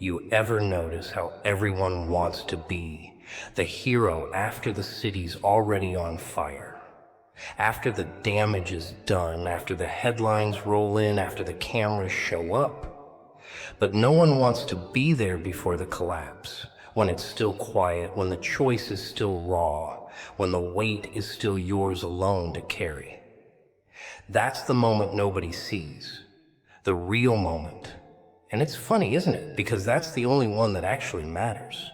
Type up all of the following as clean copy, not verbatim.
You ever notice how everyone wants to be the hero after the city's already on fire? After the damage is done, after the headlines roll in, after the cameras show up. But no one wants to be there before the collapse, when it's still quiet, when the choice is still raw, when the weight is still yours alone to carry. That's the moment nobody sees, the real moment. And it's funny, isn't it? Because that's the only one that actually matters.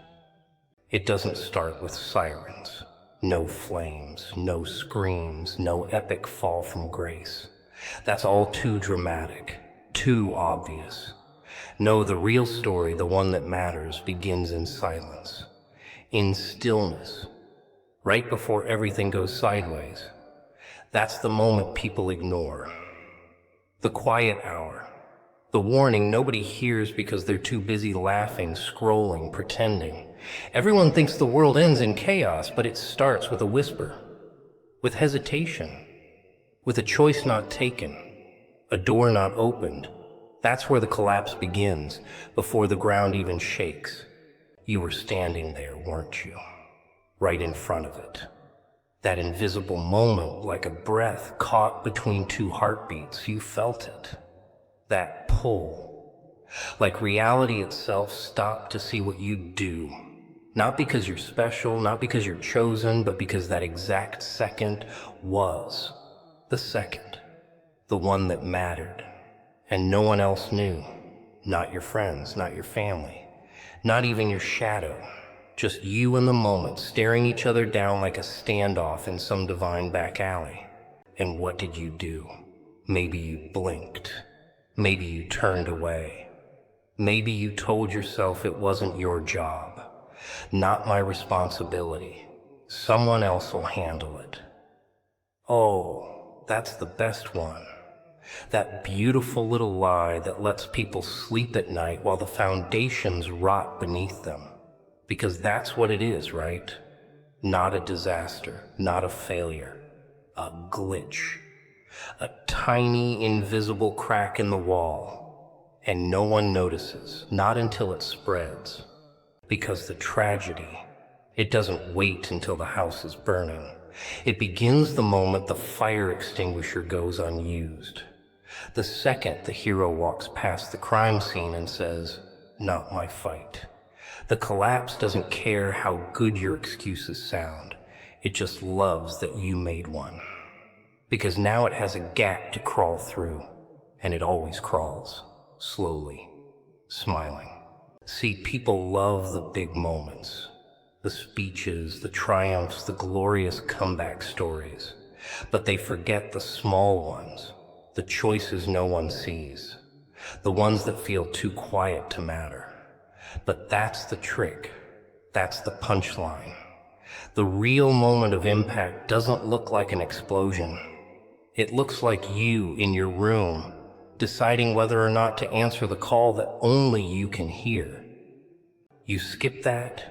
It doesn't start with sirens. No flames, no screams, no epic fall from grace. That's all too dramatic, too obvious. No, the real story, the one that matters, begins in silence, in stillness, right before everything goes sideways. That's the moment people ignore. The quiet hour. The warning nobody hears because they're too busy laughing, scrolling, pretending. Everyone thinks the world ends in chaos, but it starts with a whisper, with hesitation, with a choice not taken, a door not opened. That's where the collapse begins, before the ground even shakes. You were standing there, weren't you? Right in front of it. That invisible moment, like a breath caught between two heartbeats, you felt it. That pull, like reality itself stopped to see what you do. Not because you're special, not because you're chosen, but because that exact second was the second, the one that mattered. And no one else knew. Not your friends, not your family, not even your shadow. Just you in the moment, staring each other down like a standoff in some divine back alley. And what did you do? Maybe you blinked. Maybe you turned away. Maybe you told yourself it wasn't your job, not my responsibility. Someone else will handle it. Oh, that's the best one. That beautiful little lie that lets people sleep at night while the foundations rot beneath them. Because that's what it is, right? Not a disaster, not a failure, a glitch. A tiny, invisible crack in the wall, and no one notices, not until it spreads. Because the tragedy, it doesn't wait until the house is burning. It begins the moment the fire extinguisher goes unused. The second the hero walks past the crime scene and says, "Not my fight." The collapse doesn't care how good your excuses sound. It just loves that you made one. Because now it has a gap to crawl through, and it always crawls, slowly, smiling. See, people love the big moments, the speeches, the triumphs, the glorious comeback stories, but they forget the small ones, the choices no one sees, the ones that feel too quiet to matter. But that's the trick, that's the punchline. The real moment of impact doesn't look like an explosion. It looks like you in your room, deciding whether or not to answer the call that only you can hear. You skip that,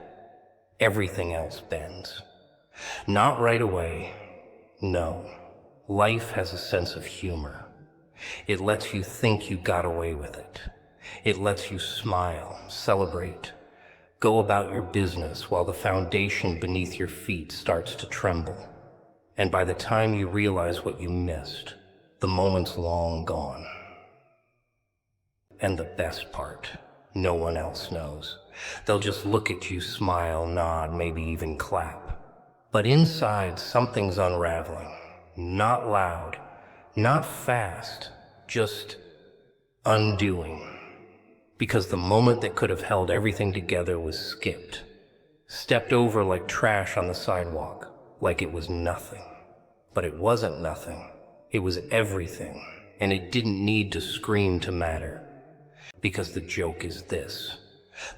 everything else bends. Not right away. No. Life has a sense of humor. It lets you think you got away with it. It lets you smile, celebrate, go about your business while the foundation beneath your feet starts to tremble. And by the time you realize what you missed, the moment's long gone. And the best part, no one else knows. They'll just look at you, smile, nod, maybe even clap. But inside, something's unraveling. Not loud, not fast, just undoing. Because the moment that could have held everything together was skipped. Stepped over like trash on the sidewalk, like it was nothing. But it wasn't nothing. It was everything. And it didn't need to scream to matter. Because the joke is this.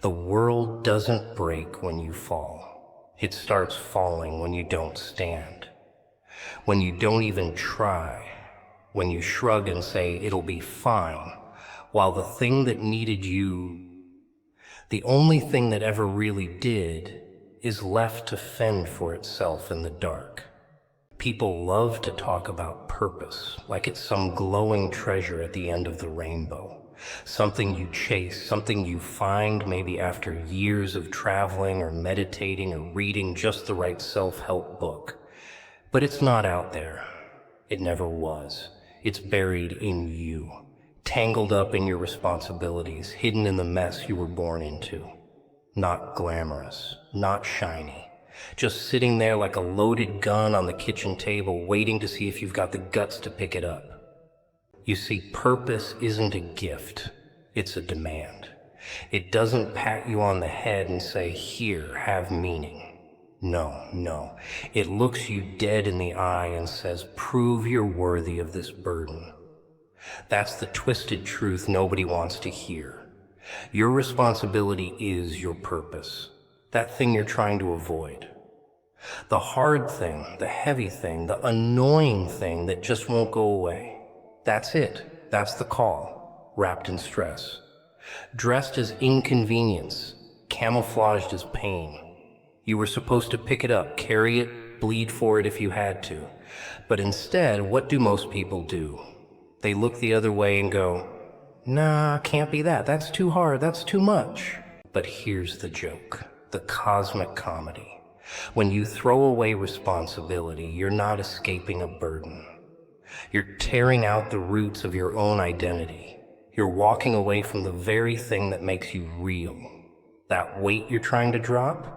The world doesn't break when you fall. It starts falling when you don't stand. When you don't even try. When you shrug and say, "It'll be fine," while the thing that needed you, the only thing that ever really did, is left to fend for itself in the dark. People love to talk about purpose, like it's some glowing treasure at the end of the rainbow. something you chase, something you find maybe after years of traveling or meditating or reading just the right self-help book. But it's not out there. It never was. It's buried in you, tangled up in your responsibilities, hidden in the mess you were born into. Not glamorous, not shiny, just sitting there like a loaded gun on the kitchen table, waiting to see if you've got the guts to pick it up. You see, purpose isn't a gift, it's a demand. It doesn't pat you on the head and say, here, have meaning. No. It looks you dead in the eye and says, prove you're worthy of this burden. That's the twisted truth nobody wants to hear. Your responsibility is your purpose, that thing you're trying to avoid. The hard thing, the heavy thing, the annoying thing that just won't go away. That's it. That's the call, wrapped in stress. Dressed as inconvenience, camouflaged as pain. You were supposed to pick it up, carry it, bleed for it if you had to. But instead, what do most people do? They look the other way and go, nah, can't be that. That's too hard. That's too much. But here's the joke, the cosmic comedy. When you throw away responsibility, you're not escaping a burden. You're tearing out the roots of your own identity. You're walking away from the very thing that makes you real. That weight you're trying to drop?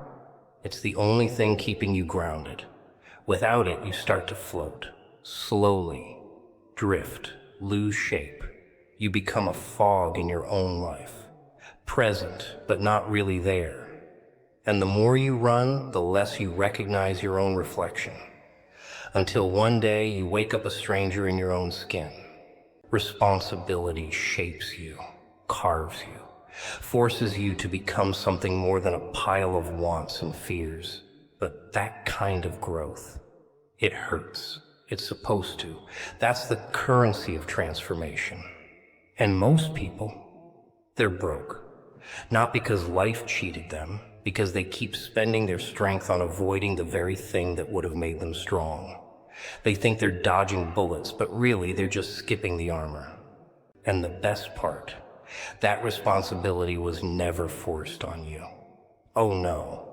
It's the only thing keeping you grounded. Without it, you start to float, slowly, drift, lose shape. You become a fog in your own life, present, but not really there. And the more you run, the less you recognize your own reflection. Until one day you wake up a stranger in your own skin. Responsibility shapes you, carves you, forces you to become something more than a pile of wants and fears. But that kind of growth, it hurts. It's supposed to. That's the currency of transformation. And most people, they're broke. Not because life cheated them, because they keep spending their strength on avoiding the very thing that would have made them strong. They think they're dodging bullets, but really they're just skipping the armor. And the best part, that responsibility was never forced on you. Oh no,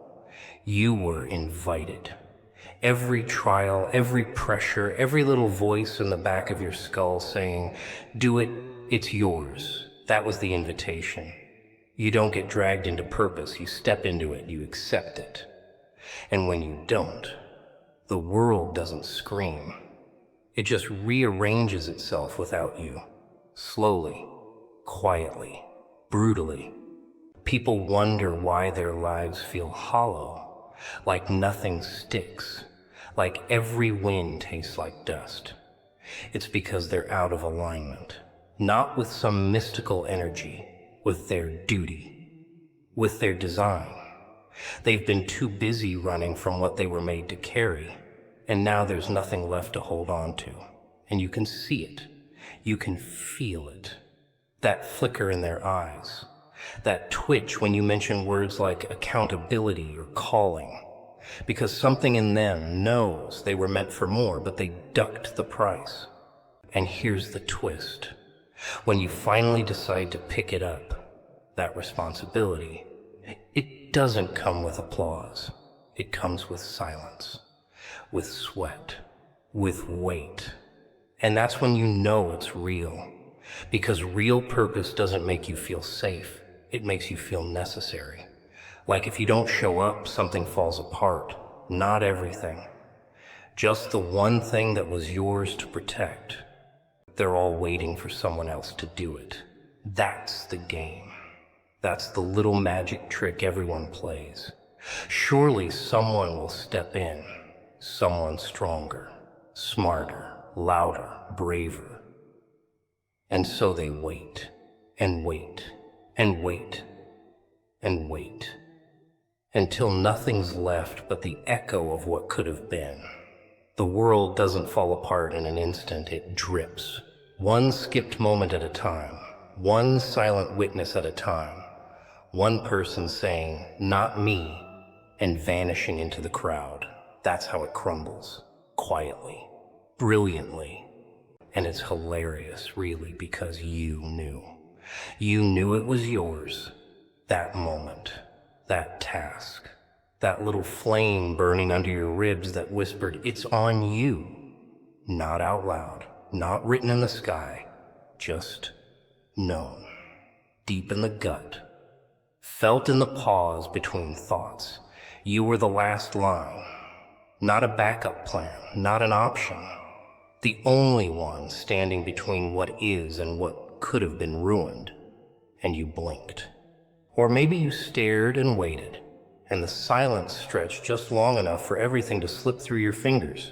you were invited. Every trial, every pressure, every little voice in the back of your skull saying, do it, it's yours. That was the invitation. You don't get dragged into purpose, you step into it, you accept it. And when you don't, the world doesn't scream. It just rearranges itself without you. Slowly, quietly, brutally. People wonder why their lives feel hollow, like nothing sticks, like every wind tastes like dust. It's because they're out of alignment, not with some mystical energy, with their duty, with their design. They've been too busy running from what they were made to carry, and now there's nothing left to hold on to. And you can see it. You can feel it. That flicker in their eyes. That twitch when you mention words like accountability or calling. Because something in them knows they were meant for more, but they ducked the price. And here's the twist. When you finally decide to pick it up, that responsibility, it doesn't come with applause. It comes with silence, with sweat, with weight. And that's when you know it's real. Because real purpose doesn't make you feel safe. It makes you feel necessary. Like if you don't show up, something falls apart. Not everything. Just the one thing that was yours to protect. They're all waiting for someone else to do it. That's the game. That's the little magic trick everyone plays. Surely someone will step in. Someone stronger, smarter, louder, braver. And so they wait, and wait, and wait, and wait, until nothing's left but the echo of what could have been. The world doesn't fall apart in an instant, it drips. One skipped moment at a time, one silent witness at a time. One person saying, not me, and vanishing into the crowd. That's how it crumbles, quietly, brilliantly. And it's hilarious, really, because you knew. You knew it was yours, that moment, that task, that little flame burning under your ribs that whispered, "It's on you." Not out loud, not written in the sky, just known, deep in the gut, felt in the pause between thoughts. You were the last line, not a backup plan, not an option, the only one standing between what is and what could have been ruined. And you blinked. Or maybe you stared and waited, and the silence stretched just long enough for everything to slip through your fingers.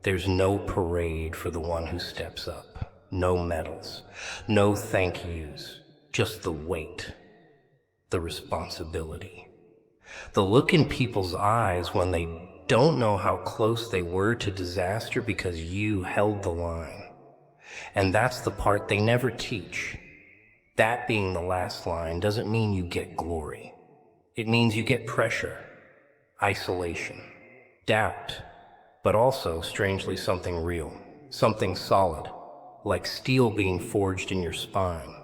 There's no parade for the one who steps up, no medals, no thank yous, just the weight, the responsibility. The look in people's eyes when they don't know how close they were to disaster because you held the line. And that's the part they never teach. That being the last line doesn't mean you get glory. It means you get pressure, isolation, doubt, but also, strangely, something real, something solid, like steel being forged in your spine.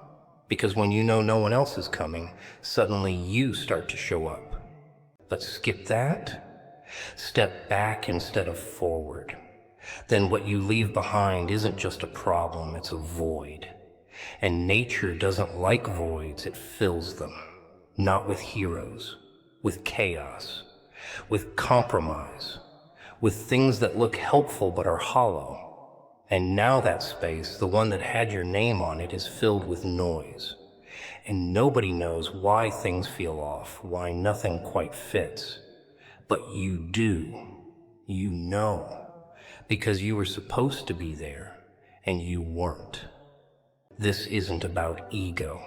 Because when you know no one else is coming, suddenly you start to show up. But skip that, step back instead of forward. Then what you leave behind isn't just a problem, it's a void. And nature doesn't like voids, it fills them. Not with heroes, with chaos, with compromise, with things that look helpful but are hollow. And now that space, the one that had your name on it, is filled with noise. And nobody knows why things feel off, why nothing quite fits. But you do. You know. Because you were supposed to be there, and you weren't. This isn't about ego.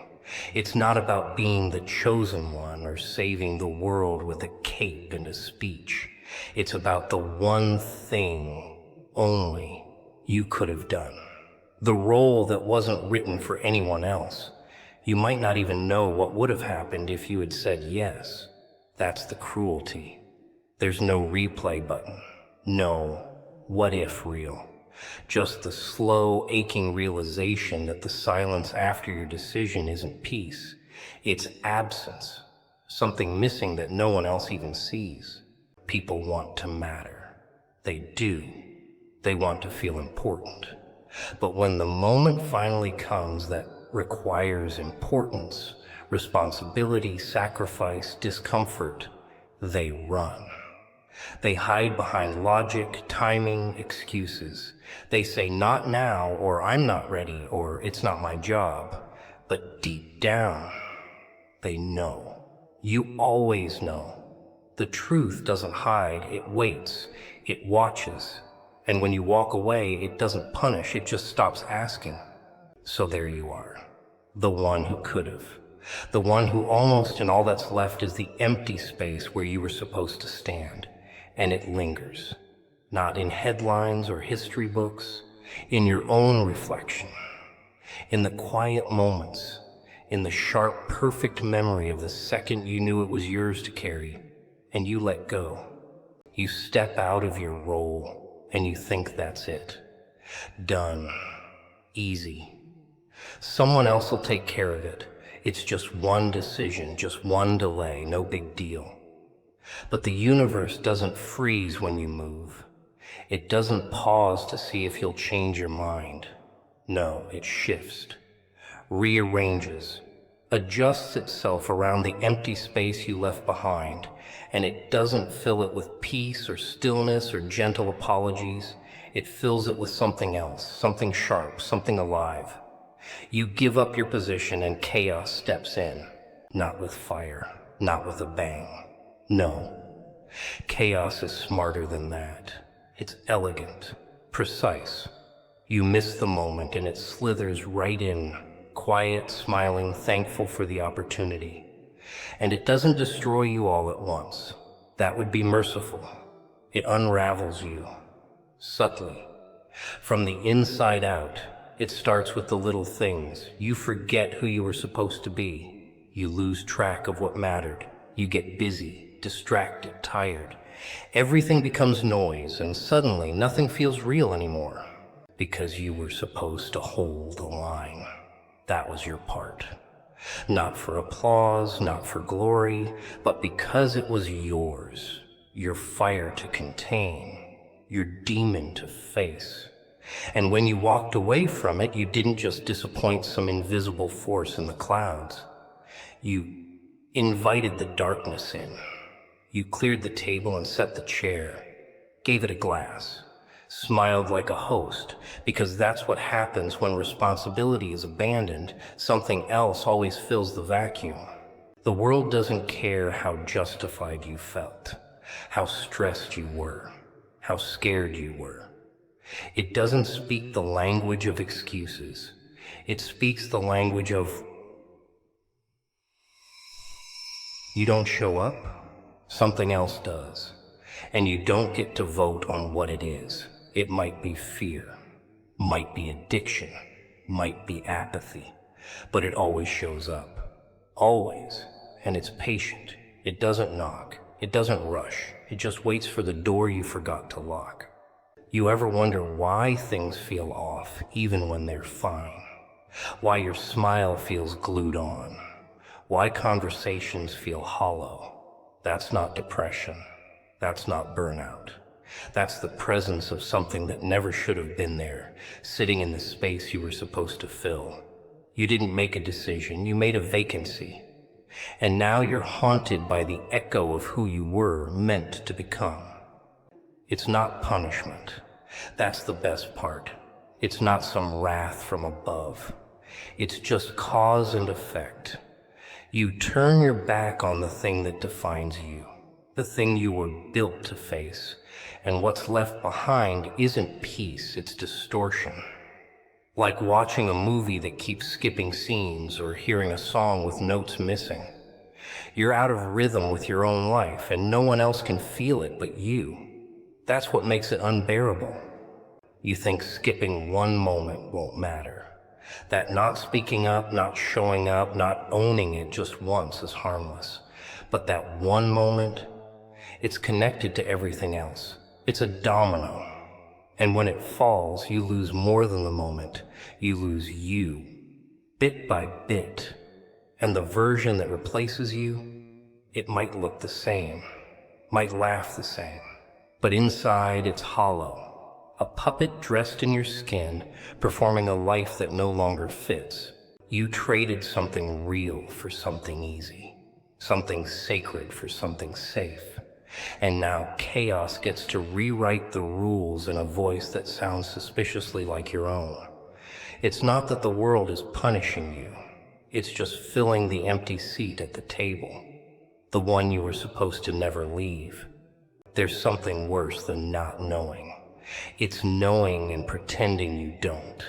It's not about being the chosen one or saving the world with a cape and a speech. It's about the one thing only you could have done. The role that wasn't written for anyone else. You might not even know what would have happened if you had said yes. That's the cruelty. There's no replay button. No what if reel. Just the slow, aching realization that the silence after your decision isn't peace. It's absence. Something missing that no one else even sees. People want to matter. They do. They want to feel important. But when the moment finally comes that requires importance, responsibility, sacrifice, discomfort, they run. They hide behind logic, timing, excuses. They say, "Not now," or "I'm not ready," or "It's not my job." But deep down, they know. You always know. The truth doesn't hide, it waits, it watches. And when you walk away, it doesn't punish, it just stops asking. So there you are, the one who could have. The one who almost, and all that's left is the empty space where you were supposed to stand. And it lingers, not in headlines or history books, in your own reflection, in the quiet moments, in the sharp, perfect memory of the second you knew it was yours to carry, and you let go. You step out of your role, and you think that's it. Done. Easy. Someone else will take care of it. It's just one decision, just one delay, no big deal. But the universe doesn't freeze when you move. It doesn't pause to see if you'll change your mind. No, it shifts, rearranges, adjusts itself around the empty space you left behind, and it doesn't fill it with peace or stillness or gentle apologies. It fills it with something else, something sharp, something alive. You give up your position and chaos steps in, not with fire, not with a bang. No, chaos is smarter than that. It's elegant, precise. You miss the moment and it slithers right in, quiet, smiling, thankful for the opportunity. And it doesn't destroy you all at once. That would be merciful. It unravels you, subtly. From the inside out, it starts with the little things. You forget who you were supposed to be. You lose track of what mattered. You get busy, distracted, tired. Everything becomes noise, and suddenly nothing feels real anymore. Because you were supposed to hold the line. That was your part. Not for applause, not for glory, but because it was yours, your fire to contain, your demon to face. And when you walked away from it, you didn't just disappoint some invisible force in the clouds. You invited the darkness in. You cleared the table and set the chair, gave it a glass, smiled like a host, because that's what happens when responsibility is abandoned. Something else always fills the vacuum. The world doesn't care how justified you felt, how stressed you were, how scared you were. It doesn't speak the language of excuses. It speaks the language of, you don't show up, something else does. And you don't get to vote on what it is. It might be fear, might be addiction, might be apathy, but it always shows up. Always. And it's patient. It doesn't knock. It doesn't rush. It just waits for the door you forgot to lock. You ever wonder why things feel off even when they're fine? Why your smile feels glued on? Why conversations feel hollow? That's not depression. That's not burnout. That's the presence of something that never should have been there, sitting in the space you were supposed to fill. You didn't make a decision, you made a vacancy. And now you're haunted by the echo of who you were meant to become. It's not punishment. That's the best part. It's not some wrath from above. It's just cause and effect. You turn your back on the thing that defines you, the thing you were built to face, and what's left behind isn't peace, it's distortion. Like watching a movie that keeps skipping scenes or hearing a song with notes missing. You're out of rhythm with your own life, and no one else can feel it but you. That's what makes it unbearable. You think skipping one moment won't matter. That not speaking up, not showing up, not owning it just once is harmless. But that one moment, it's connected to everything else. It's a domino. And when it falls, you lose more than the moment. You lose you, bit by bit. And the version that replaces you, it might look the same, might laugh the same. But inside, it's hollow. A puppet dressed in your skin, performing a life that no longer fits. You traded something real for something easy, something sacred for something safe. And now chaos gets to rewrite the rules in a voice that sounds suspiciously like your own. It's not that the world is punishing you. It's just filling the empty seat at the table, the one you were supposed to never leave. There's something worse than not knowing. It's knowing and pretending you don't.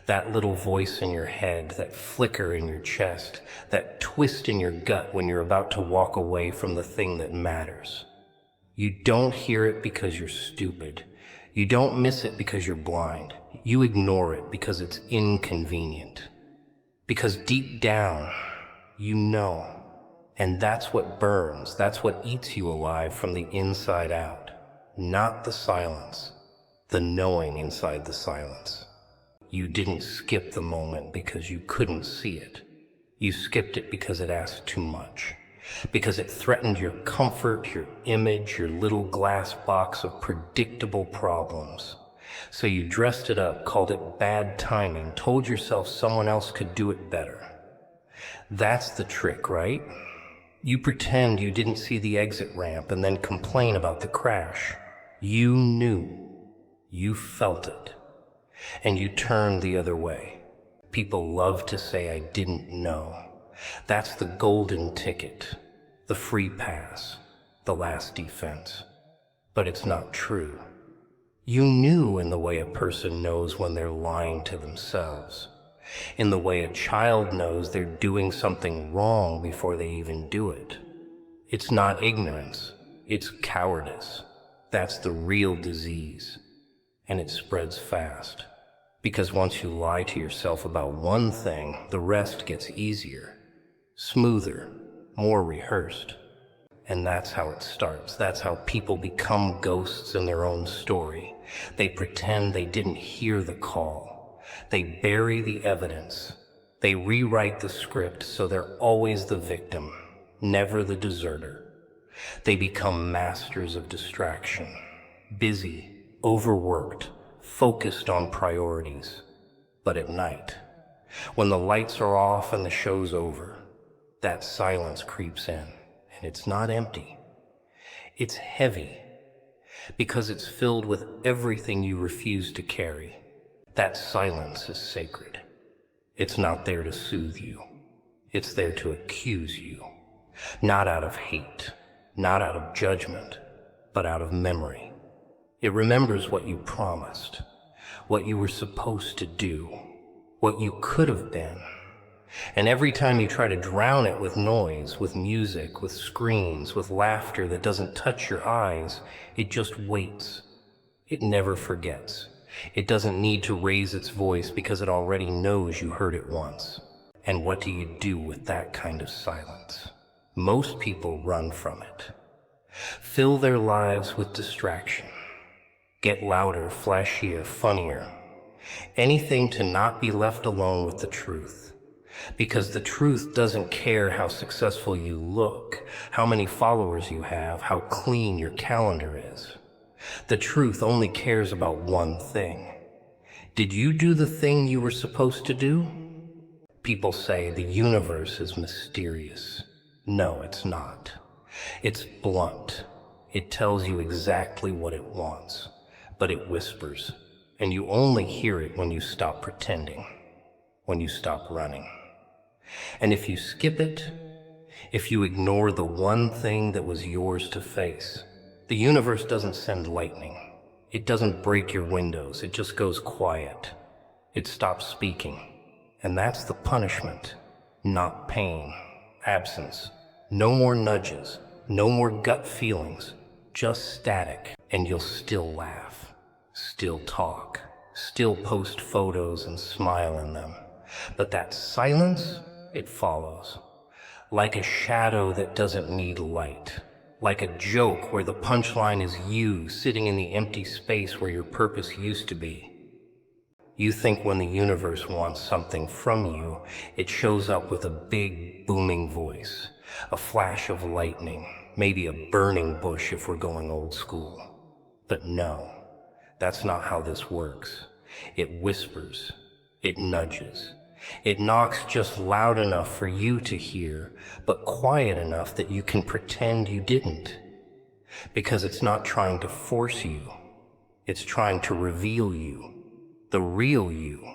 That little voice in your head, that flicker in your chest, that twist in your gut when you're about to walk away from the thing that matters. You don't hear it because you're stupid. You don't miss it because you're blind. You ignore it because it's inconvenient. Because deep down, you know. And that's what burns. That's what eats you alive from the inside out. Not the silence, the knowing inside the silence. You didn't skip the moment because you couldn't see it. You skipped it because it asked too much. Because it threatened your comfort, your image, your little glass box of predictable problems. So you dressed it up, called it bad timing, told yourself someone else could do it better. That's the trick, right? You pretend you didn't see the exit ramp and then complain about the crash. You knew. You felt it. And you turned the other way. People love to say I didn't know. That's the golden ticket, the free pass, the last defense. But it's not true. You knew in the way a person knows when they're lying to themselves. In the way a child knows they're doing something wrong before they even do it. It's not ignorance, it's cowardice. That's the real disease. And it spreads fast. Because once you lie to yourself about one thing, the rest gets easier, smoother, more rehearsed. And that's how it starts. That's how people become ghosts in their own story. They pretend they didn't hear the call. They bury the evidence. They rewrite the script so they're always the victim, never the deserter. They become masters of distraction, busy, overworked, focused on priorities. But at night, when the lights are off and the show's over, that silence creeps in, and it's not empty. It's heavy, because it's filled with everything you refuse to carry. That silence is sacred. It's not there to soothe you. It's there to accuse you. Not out of hate, not out of judgment, but out of memory. It remembers what you promised, what you were supposed to do, what you could have been. And every time you try to drown it with noise, with music, with screens, with laughter that doesn't touch your eyes, it just waits. It never forgets. It doesn't need to raise its voice because it already knows you heard it once. And what do you do with that kind of silence? Most people run from it. Fill their lives with distraction. Get louder, flashier, funnier. Anything to not be left alone with the truth. Because the truth doesn't care how successful you look, how many followers you have, how clean your calendar is. The truth only cares about one thing. Did you do the thing you were supposed to do? People say the universe is mysterious. No, it's not. It's blunt. It tells you exactly what it wants, but it whispers, and you only hear it when you stop pretending, when you stop running. And if you skip it, if you ignore the one thing that was yours to face, the universe doesn't send lightning. It doesn't break your windows. It just goes quiet. It stops speaking. And that's the punishment, not pain, absence. No more nudges, no more gut feelings, just static. And you'll still laugh, still talk, still post photos and smile in them. But that silence, it follows. Like a shadow that doesn't need light. Like a joke where the punchline is you sitting in the empty space where your purpose used to be. You think when the universe wants something from you, it shows up with a big, booming voice, a flash of lightning, maybe a burning bush if we're going old school. But no, that's not how this works. It whispers, it nudges. It knocks just loud enough for you to hear, but quiet enough that you can pretend you didn't. Because it's not trying to force you. It's trying to reveal you. The real you.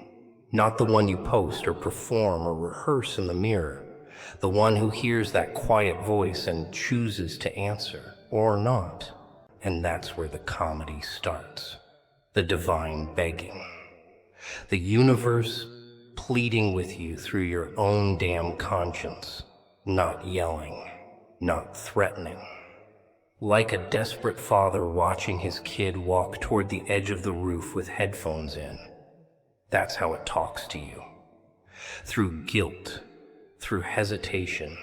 Not the one you post or perform or rehearse in the mirror. The one who hears that quiet voice and chooses to answer, or not. And that's where the comedy starts. The divine begging. The universe pleading with you through your own damn conscience, not yelling, not threatening. Like a desperate father watching his kid walk toward the edge of the roof with headphones in. That's how it talks to you. Through guilt, through hesitation,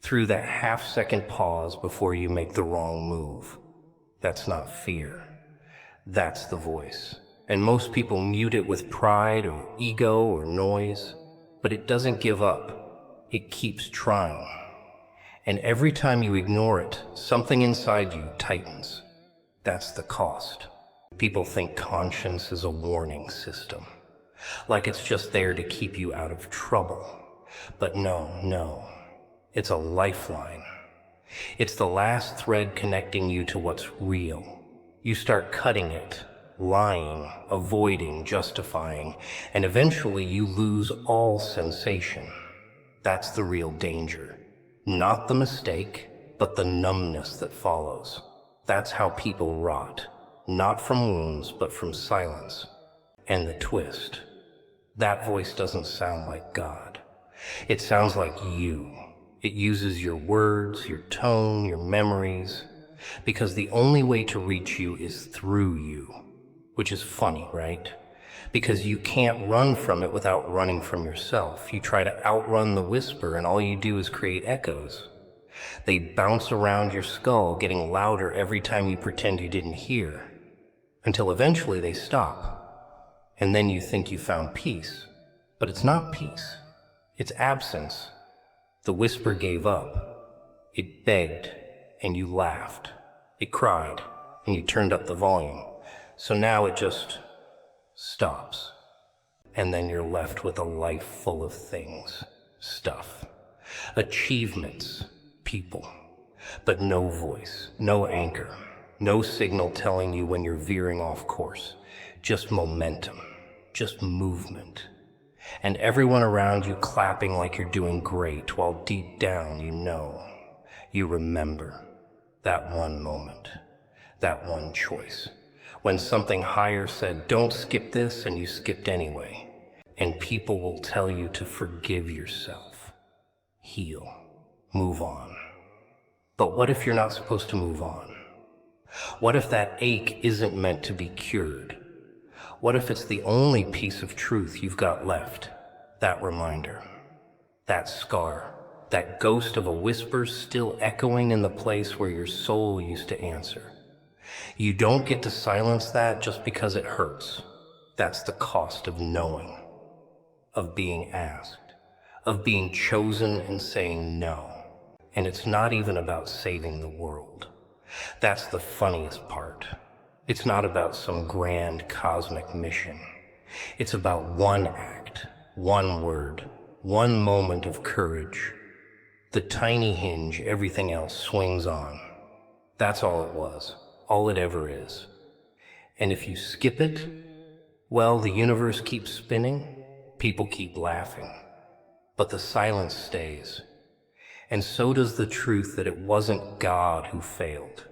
through that half-second pause before you make the wrong move. That's not fear. That's the voice. And most people mute it with pride or ego or noise, but it doesn't give up. It keeps trying. And every time you ignore it, something inside you tightens. That's the cost. People think conscience is a warning system, like it's just there to keep you out of trouble. But no. It's a lifeline. It's the last thread connecting you to what's real. You start cutting it, lying, avoiding, justifying, and eventually you lose all sensation. That's the real danger. Not the mistake, but the numbness that follows. That's how people rot. Not from wounds, but from silence. And the twist. That voice doesn't sound like God. It sounds like you. It uses your words, your tone, your memories, because the only way to reach you is through you. Which is funny, right? Because you can't run from it without running from yourself. You try to outrun the whisper and all you do is create echoes. They bounce around your skull, getting louder every time you pretend you didn't hear, until eventually they stop. And then you think you found peace. But it's not peace. Its absence. The whisper gave up. It begged, and you laughed. It cried, and you turned up the volume. So now it just stops. And then you're left with a life full of things, stuff, achievements, people, but no voice, no anchor, no signal telling you when you're veering off course, just momentum, just movement. And everyone around you clapping like you're doing great, while deep down you remember that one moment, that one choice, when something higher said, don't skip this, and you skipped anyway. And people will tell you to forgive yourself, heal, move on. But what if you're not supposed to move on? What if that ache isn't meant to be cured? What if it's the only piece of truth you've got left? That reminder, that scar, that ghost of a whisper still echoing in the place where your soul used to answer. You don't get to silence that just because it hurts. That's the cost of knowing, of being asked, of being chosen and saying no. And it's not even about saving the world. That's the funniest part. It's not about some grand cosmic mission. It's about one act, one word, one moment of courage. The tiny hinge everything else swings on. That's all it was, all it ever is. And if you skip it, well, the universe keeps spinning, people keep laughing, but the silence stays. And so does the truth that it wasn't God who failed.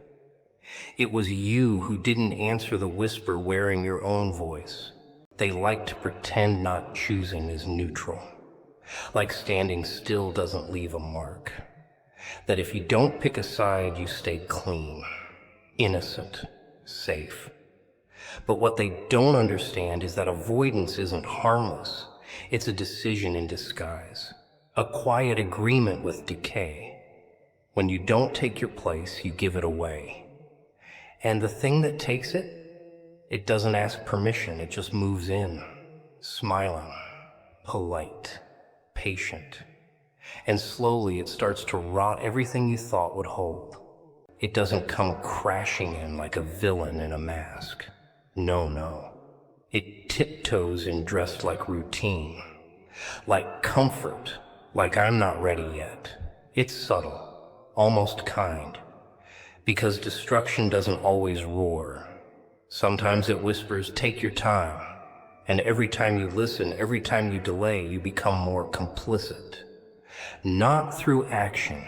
It was you who didn't answer the whisper wearing your own voice. They like to pretend not choosing is neutral, like standing still doesn't leave a mark. That if you don't pick a side, you stay clean, innocent, safe. But what they don't understand is that avoidance isn't harmless. It's a decision in disguise, a quiet agreement with decay. When you don't take your place, you give it away. And the thing that takes it, it doesn't ask permission, it just moves in, smiling, polite, patient. And slowly it starts to rot everything you thought would hold. It doesn't come crashing in like a villain in a mask. No. It tiptoes in dressed like routine, like comfort, like I'm not ready yet. It's subtle, almost kind, because destruction doesn't always roar. Sometimes it whispers, take your time, and every time you listen, every time you delay, you become more complicit. Not through action,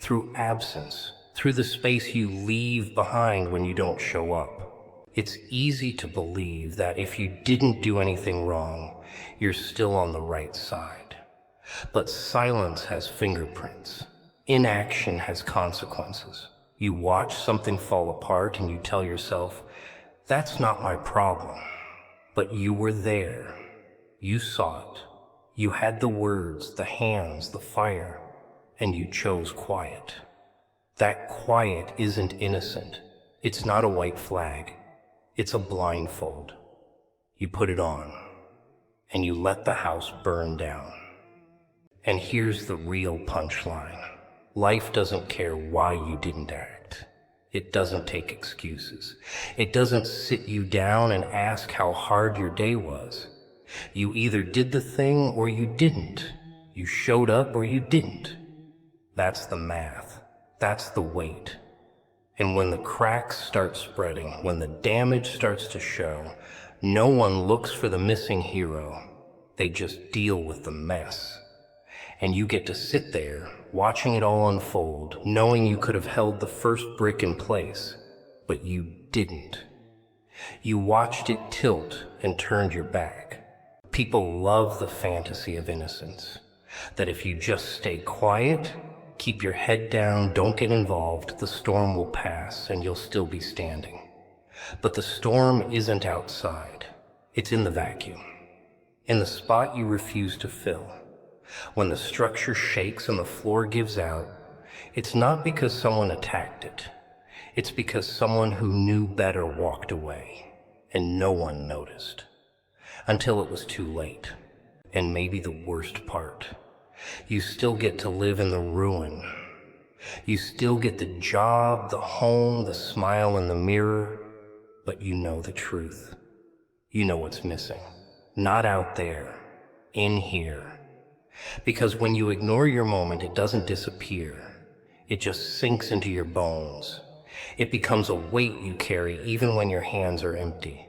through absence, through the space you leave behind when you don't show up. It's easy to believe that if you didn't do anything wrong, you're still on the right side. But silence has fingerprints. Inaction has consequences. You watch something fall apart and you tell yourself, that's not my problem. But you were there. You saw it. You had the words, the hands, the fire, and you chose quiet. That quiet isn't innocent. It's not a white flag. It's a blindfold. You put it on, and you let the house burn down. And here's the real punchline. Life doesn't care why you didn't act. It doesn't take excuses. It doesn't sit you down and ask how hard your day was. You either did the thing or you didn't. You showed up or you didn't. That's the math. That's the weight. And when the cracks start spreading, when the damage starts to show, no one looks for the missing hero. They just deal with the mess. And you get to sit there, watching it all unfold, knowing you could have held the first brick in place, but you didn't. You watched it tilt and turned your back. People love the fantasy of innocence, that if you just stay quiet, keep your head down, don't get involved, the storm will pass and you'll still be standing. But the storm isn't outside. It's in the vacuum, in the spot you refuse to fill. When the structure shakes and the floor gives out, it's not because someone attacked it. It's because someone who knew better walked away, and no one noticed. Until it was too late. And maybe the worst part, You still get to live in the ruin. You still get the job, the home, the smile in the mirror, but you know the truth. You know what's missing. Not out there, in here. Because when you ignore your moment, it doesn't disappear. It just sinks into your bones. It becomes a weight you carry even when your hands are empty.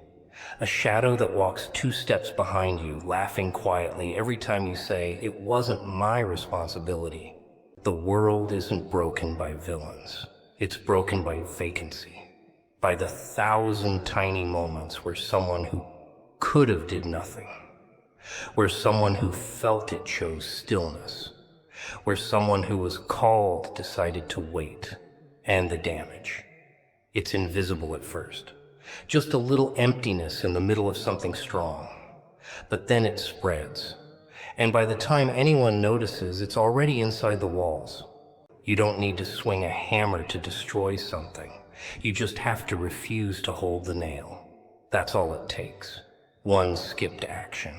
A shadow that walks 2 steps behind you, laughing quietly every time you say, "It wasn't my responsibility." The world isn't broken by villains. It's broken by vacancy. By the 1,000 tiny moments where someone who could have did nothing. Where someone who felt it chose stillness. Where someone who was called decided to wait. And the damage. It's invisible at first. Just a little emptiness in the middle of something strong. But then it spreads. And by the time anyone notices, it's already inside the walls. You don't need to swing a hammer to destroy something. You just have to refuse to hold the nail. That's all it takes. One skipped action.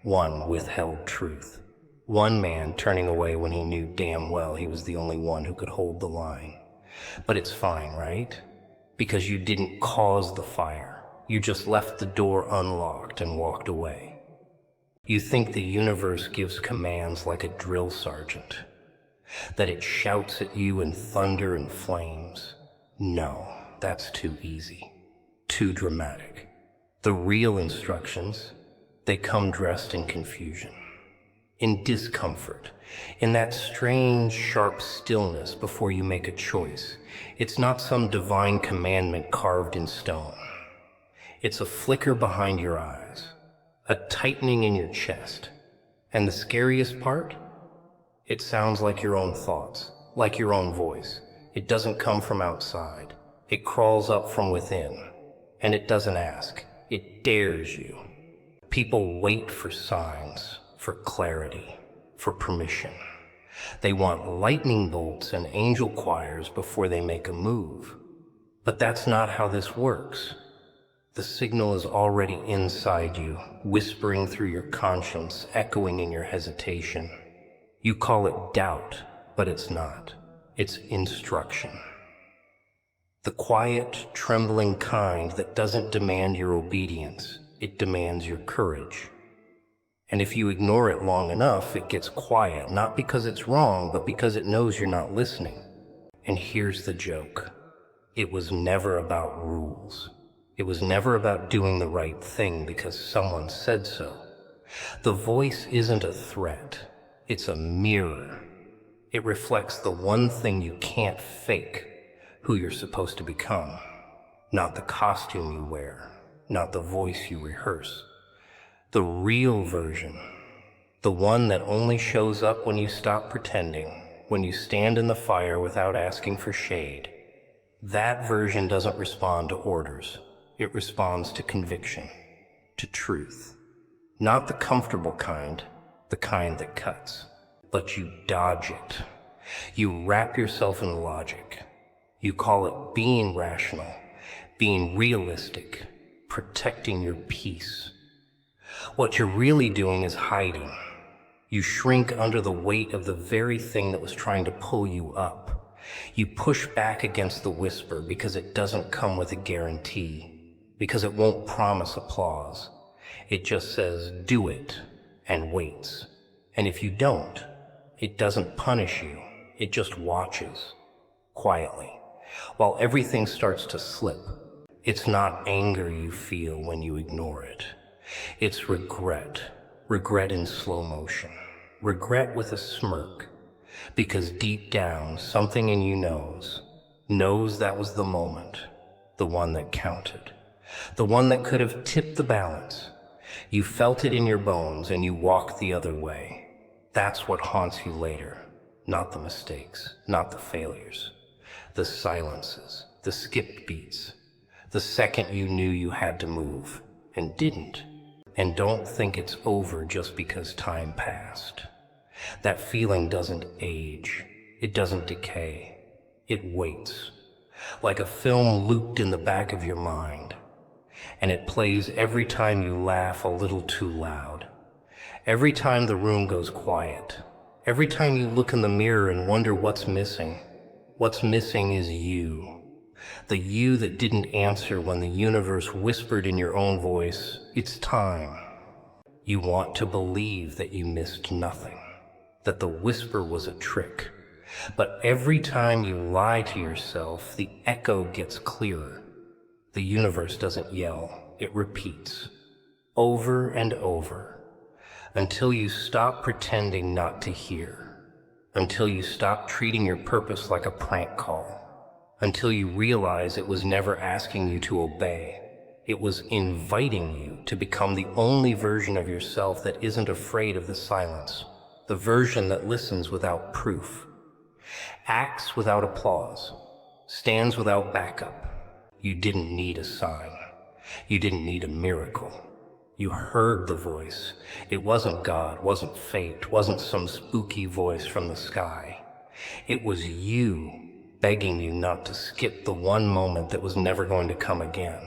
One withheld truth. One man turning away when he knew damn well he was the only one who could hold the line. But it's fine, right? Because you didn't cause the fire. You just left the door unlocked and walked away. You think the universe gives commands like a drill sergeant, that it shouts at you in thunder and flames. No, that's too easy, too dramatic. The real instructions, they come dressed in confusion, in discomfort, in that strange, sharp stillness before you make a choice. It's not some divine commandment carved in stone. It's a flicker behind your eyes, a tightening in your chest. And the scariest part? It sounds like your own thoughts, like your own voice. It doesn't come from outside. It crawls up from within. And it doesn't ask. It dares you. People wait for signs, for clarity, for permission. They want lightning bolts and angel choirs before they make a move. But that's not how this works. The signal is already inside you, whispering through your conscience, echoing in your hesitation. You call it doubt, but it's not. It's instruction. The quiet, trembling kind that doesn't demand your obedience. It demands your courage. And if you ignore it long enough, it gets quiet, not because it's wrong, but because it knows you're not listening. And here's the joke. It was never about rules. It was never about doing the right thing because someone said so. The voice isn't a threat. It's a mirror. It reflects the one thing you can't fake, who you're supposed to become. Not the costume you wear, not the voice you rehearse. The real version, the one that only shows up when you stop pretending, when you stand in the fire without asking for shade. That version doesn't respond to orders. It responds to conviction, to truth. Not the comfortable kind, the kind that cuts. But you dodge it. You wrap yourself in logic. You call it being rational, being realistic, protecting your peace. What you're really doing is hiding. You shrink under the weight of the very thing that was trying to pull you up. You push back against the whisper because it doesn't come with a guarantee, because it won't promise applause. It just says, do it, and waits. And if you don't, it doesn't punish you. It just watches, quietly, while everything starts to slip. It's not anger you feel when you ignore it. It's regret. Regret in slow motion. Regret with a smirk. Because deep down, something in you knows that was the moment. The one that counted. The one that could have tipped the balance. You felt it in your bones and you walked the other way. That's what haunts you later. Not the mistakes, not the failures. The silences, the skipped beats. The second you knew you had to move and didn't. And don't think it's over just because time passed. That feeling doesn't age. It doesn't decay. It waits. Like a film looped in the back of your mind. And it plays every time you laugh a little too loud. Every time the room goes quiet. Every time you look in the mirror and wonder what's missing is you. The you that didn't answer when the universe whispered in your own voice, "It's time." You want to believe that you missed nothing, that the whisper was a trick. But every time you lie to yourself, the echo gets clearer. The universe doesn't yell, it repeats, over and over, until you stop pretending not to hear, until you stop treating your purpose like a prank call, until you realize it was never asking you to obey. It was inviting you to become the only version of yourself that isn't afraid of the silence, the version that listens without proof, acts without applause, stands without backup. You didn't need a sign. You didn't need a miracle. You heard the voice. It wasn't God, wasn't fate, wasn't some spooky voice from the sky. It was you begging you not to skip the one moment that was never going to come again.